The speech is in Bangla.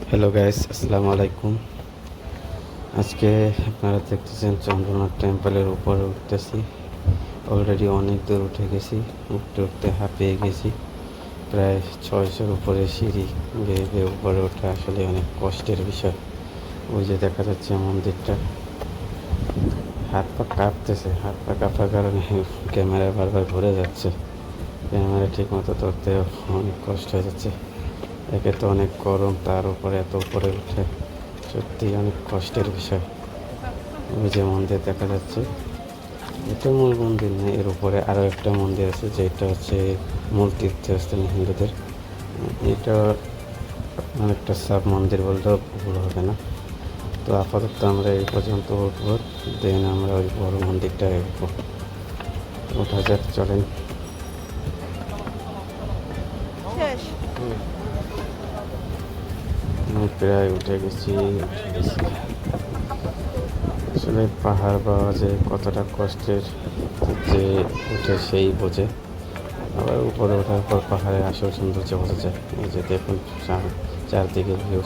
হ্যালো গাইস, আসসালামু আলাইকুম। আজকে আপনারা দেখতেছেন চন্দ্রনাথ টেম্পলের উপরে উঠতেছি। অলরেডি অনেক দূর উঠে গেছি। উঠতে উঠতে হাঁপিয়ে গেছি। প্রায় 600-র উপরে সিঁড়ি বেয়ে বেয়ে উপরে ওঠা আসলে অনেক কষ্টের বিষয়। ওই যে দেখা যাচ্ছে মন্দিরটা, হাত পা কাঁপতেছে। হাত পা কাঁপার কারণে ক্যামেরা বারবার ঘুরে যাচ্ছে। ক্যামেরা ঠিক মতো ধরতে অনেক কষ্ট হয়ে যাচ্ছে। একে তো অনেক গরম, তার উপরে এত উপরে উঠে সত্যি অনেক কষ্টের বিষয়। ওই যে মন্দির দেখা যাচ্ছে, এটা মূল মন্দির না, এর উপরে আরও একটা মন্দির আছে যেটা হচ্ছে মূল তীর্থস্থান হিন্দুদের। এটা অনেকটা সাব মন্দির বললেও ভুল হবে না। তো আপাতত আমরা এই পর্যন্ত উঠবো, দেন আমরা ওই বড় মন্দিরটায় উঠবো। ওঠা যাক, চলেন। আমি প্রায় উঠে গেছি। আসলে পাহাড় পাওয়া যে কতটা কষ্টের, যে উঠে সেই বোঝে। আবার উপরে ওঠার পর পাহাড়ের আসল সৌন্দর্য বোঝা যায়। এই যে দেখুন চারদিকে ভিউ।